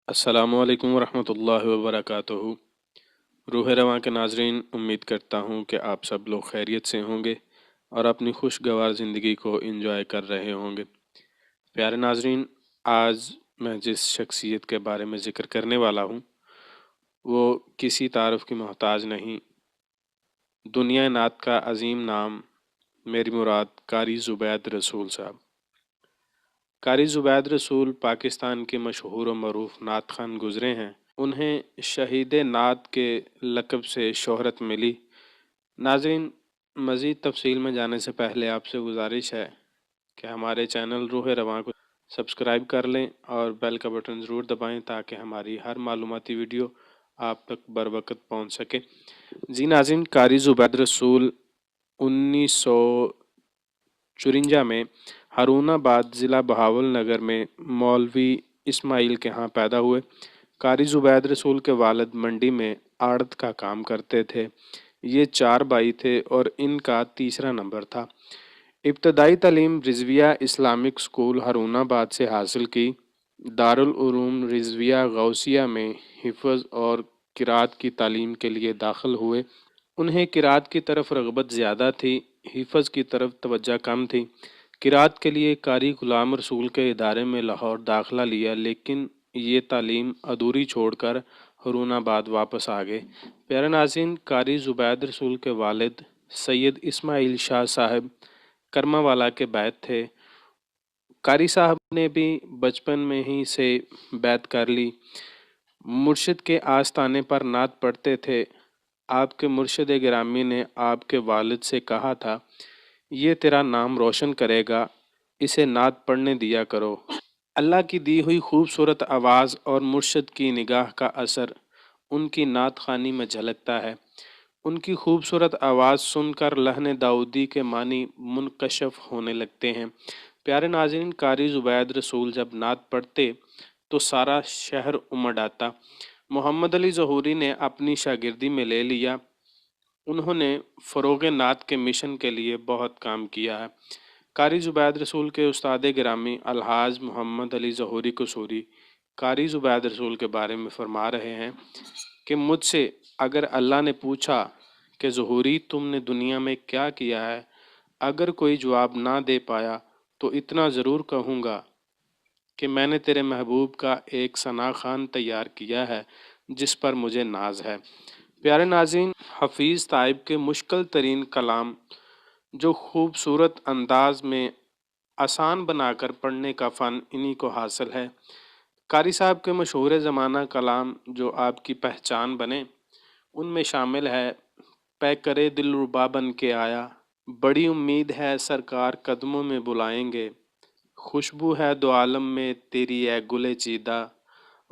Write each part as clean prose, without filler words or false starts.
अस्सलामु अलैकुम वरहमतुल्लाहि वबरकातुहू। रूह रवां के नाजरीन, उम्मीद करता हूँ कि आप सब लोग खैरियत से होंगे और अपनी खुशगवार ज़िंदगी को एंजॉय कर रहे होंगे। प्यारे नाजरीन, आज मैं जिस शख्सियत के बारे में ज़िक्र करने वाला हूँ वो किसी तारुफ की मोहताज नहीं। दुनिया नात का अजीम नाम, मेरी मुराद कारी ज़ुबैद रसूल साहब। कारी ज़ुबैद रसूल पाकिस्तान के मशहूर व मरूफ नात खान गुज़रे हैं। उन्हें शहीद नात के लक़ब से शोहरत मिली। नाज़रीन, मज़ीद तफसील में जाने से पहले आपसे गुजारिश है कि हमारे चैनल रूह रवां को सब्सक्राइब कर लें और बेल का बटन ज़रूर दबाएं ताकि हमारी हर मालूमाती वीडियो आप तक बर वक़्त पहुँच सके। जी नाज़रीन, कारी ज़ुबैद रसूल 1954 में हारूनाबाद ज़िला बहावल नगर में मौलवी इस्माइल के यहाँ पैदा हुए। कारी ज़ुबैद रसूल के वालिद मंडी में आड़त का काम करते थे। ये 4 भाई थे और इनका तीसरा नंबर था। इब्तदाई तालीम रिज़विया इस्लामिक स्कूल हारूनाबाद से हासिल की। दारुल उलूम रिज़विया गौसिया में हिफ़्ज़ और क़िराअत की तालीम के लिए दाखिल हुए। उन्हें क़िराअत की तरफ रग़बत ज़्यादा थी, हिफ़्ज़ की तरफ तवज्जो कम थी। क़िराअत के लिए कारी ग़ुलाम रसूल के इदारे में लाहौर दाखिला लिया, लेकिन ये तालीम अधूरी छोड़कर हारूनाबाद वापस आ गए। प्यारे नाज़रीन, कारी ज़ुबैद रसूल के वालिद सैयद इस्माइल शाह साहब करमावाला के बैत थे। कारी साहब ने भी बचपन में ही से बैत कर ली। मुर्शिद के आस्ताने पर नात पढ़ते थे। आपके मुर्शिद गिरामी ने आपके वालिद से कहा था, ये तेरा नाम रोशन करेगा, इसे नात पढ़ने दिया करो। अल्लाह की दी हुई खूबसूरत आवाज़ और मुर्शिद की निगाह का असर उनकी नात ख़ानी में झलकता है। उनकी खूबसूरत आवाज़ सुनकर लहन दाऊदी के मानी मुनकशफ होने लगते हैं। प्यारे नाज़रीन, कारी ज़ुबैद रसूल जब नात पढ़ते तो सारा शहर उमड़ आता। मोहम्मद अली ज़हूरी ने अपनी शागिर्दी में ले लिया। उन्होंने फ़रोग़ नात के मिशन के लिए बहुत काम किया है। कारी ज़ुबैद रसूल के उस्ताद गिरामी अलहाज मोहम्मद अली ज़हूरी कसूरी कारी ज़ुबैद रसूल के बारे में फरमा रहे हैं कि मुझसे अगर अल्लाह ने पूछा कि ज़हूरी तुमने दुनिया में क्या किया है, अगर कोई जवाब ना दे पाया तो इतना ज़रूर कहूँगा कि मैंने तेरे महबूब का एक सना खान तैयार किया है जिस पर मुझे नाज है। प्यारे नाज़रीन, हफीज़ ताइब के मुश्किल तरीन कलाम जो खूबसूरत अंदाज में आसान बनाकर पढ़ने का फ़न इन्हीं को हासिल है। कारी साहब के मशहूर ज़माना कलाम जो आपकी पहचान बने, उनमें शामिल है, पै करे दिलरुबा बन के आया, बड़ी उम्मीद है सरकार कदमों में बुलाएंगे, खुशबू है दो आलम में तेरी ए गुले चीदा,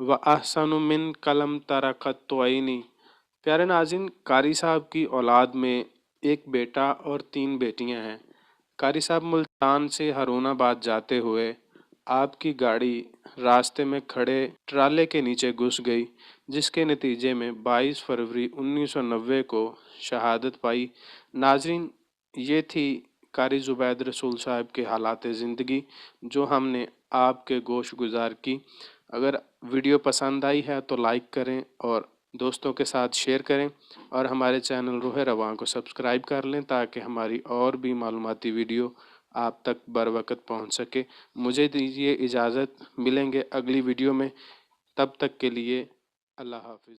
व अहसनु मिन कलम तरा खत्तो आईनी। प्यारे नाज़रीन, कारी साहब की औलाद में एक बेटा और 3 बेटियां हैं। कारी साहब मुल्तान से हारूनाबाद जाते हुए आपकी गाड़ी रास्ते में खड़े ट्राले के नीचे घुस गई, जिसके नतीजे में 22 फरवरी 1990 को शहादत पाई। नाज़रीन, ये थी कारी ज़ुबैद रसूल साहब के हालात ज़िंदगी जो हमने आपके गोश गुजार की। अगर वीडियो पसंद आई है तो लाइक करें और दोस्तों के साथ शेयर करें और हमारे चैनल रूह रवां को सब्सक्राइब कर लें ताकि हमारी और भी मालूमाती वीडियो आप तक बर वक़्त पहुँच सके। मुझे दीजिए इजाज़त, मिलेंगे अगली वीडियो में। तब तक के लिए अल्लाह हाफ़िज़।